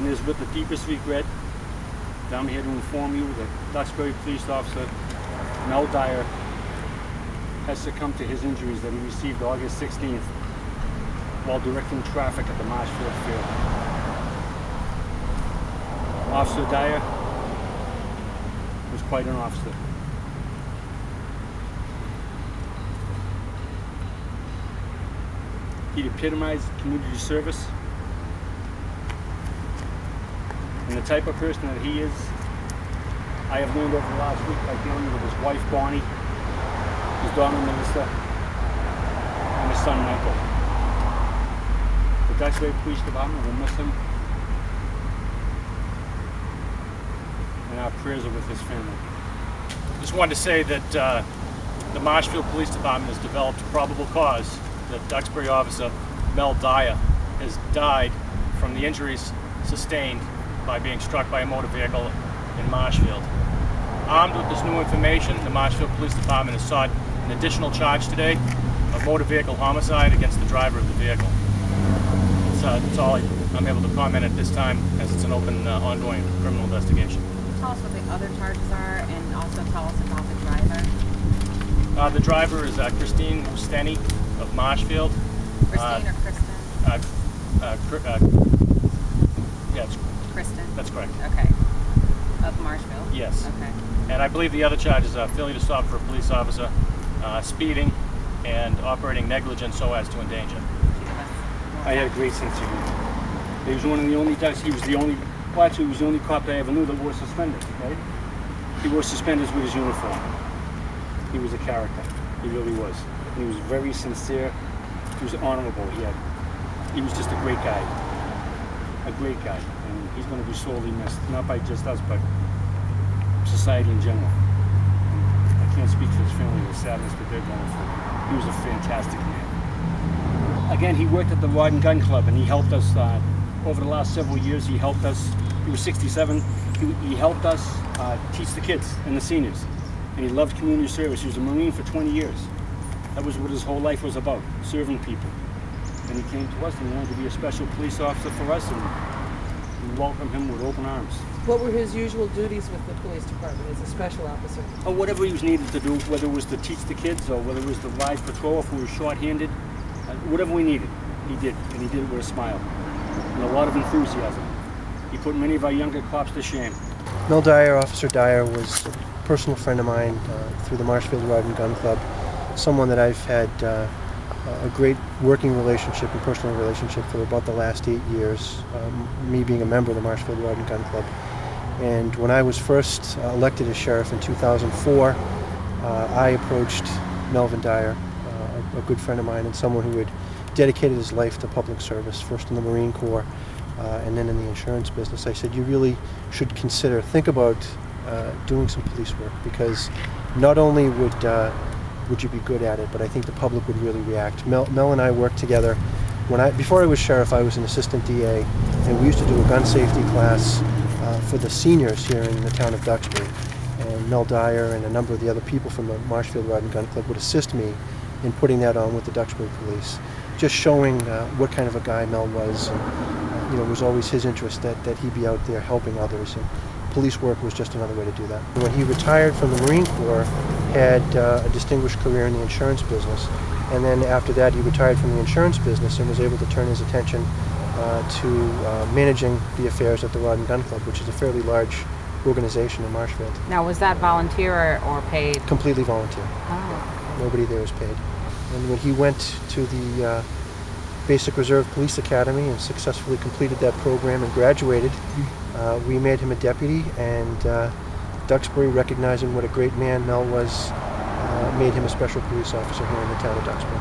and it is with the deepest regret that I'm here to inform you that Duxbury police officer Mel Dyer has succumbed to his injuries that he received August 16th while directing traffic at the Marshfield Fair. Officer Dyer was quite an officer. He epitomized community service, and the type of person that he is, I have learned over the last week by dealing with his wife Bonnie, his daughter Melissa, and his son Michael. The Duxbury Police Department will miss him, and our prayers are with his family. Just wanted to say that the Marshfield Police Department has developed a probable cause that Duxbury officer Mel Dyer has died from the injuries sustained by being struck by a motor vehicle in Marshfield. Armed with this new information, the Marshfield Police Department has sought an additional charge today of motor vehicle homicide against the driver of the vehicle. That's all I'm able to comment at this time, as it's an open, ongoing criminal investigation. Can you tell us what the other charges are, and also tell us about the driver? The driver is Christine Stenny of Marshfield. Christine or Kristen? Yeah, it's Kristen. That's correct. Okay. Of Marshfield? Yes. Okay. And I believe the other charge is failure to stop for a police officer, speeding, and operating negligent so as to endanger. I had a great sense of humor. He was one of the only guys, he was the only cop I ever knew that wore suspenders, right? He wore suspenders with his uniform. He was a character. He really was. And he was very sincere. He was honorable. He was just a great guy. A great guy. And he's going to be sorely missed, not by just us, but society in general. And I can't speak for his family, the sadness that they're going through. He was a fantastic man. Again, he worked at the Rod and Gun Club, and he helped us over the last several years. He helped us. He was 67. He helped us teach the kids and the seniors. And he loved community service. He was a Marine for 20 years. That was what his whole life was about, serving people. And he came to us and he wanted to be a special police officer for us, and we welcomed him with open arms. What were his usual duties with the police department as a special officer? Or whatever he was needed to do, whether it was to teach the kids or whether it was to ride patrol if we were short-handed, whatever we needed, he did. And he did it with a smile and a lot of enthusiasm. He put many of our younger cops to shame. Mel Dyer, Officer Dyer, was a personal friend of mine through the Marshfield Rod and Gun Club. Someone that I've had a great working relationship and personal relationship for about the last 8 years, me being a member of the Marshfield Rod and Gun Club. And when I was first elected as sheriff in 2004, I approached Melvin Dyer, a good friend of mine and someone who had dedicated his life to public service, first in the Marine Corps and then in the insurance business. I said, you really should think about doing some police work, because not only would you be good at it, but I think the public would really react. Mel and I worked together. Before I was sheriff, I was an assistant DA, and we used to do a gun safety class for the seniors here in the town of Duxbury. And Mel Dyer and a number of the other people from the Marshfield Rod and Gun Club would assist me in putting that on with the Duxbury Police, just showing what kind of a guy Mel was. And, it was always his interest that he be out there helping others. And police work was just another way to do that. When he retired from the Marine Corps, had a distinguished career in the insurance business, and then after that he retired from the insurance business and was able to turn his attention to managing the affairs at the Rod and Gun Club, which is a fairly large organization in Marshfield. Now, was that volunteer or paid? Completely volunteer. Oh. Nobody there is paid. And when he went to the Basic Reserve Police Academy and successfully completed that program and graduated, we made him a deputy, and Duxbury, recognizing what a great man Mel was, made him a special police officer here in the town of Duxbury.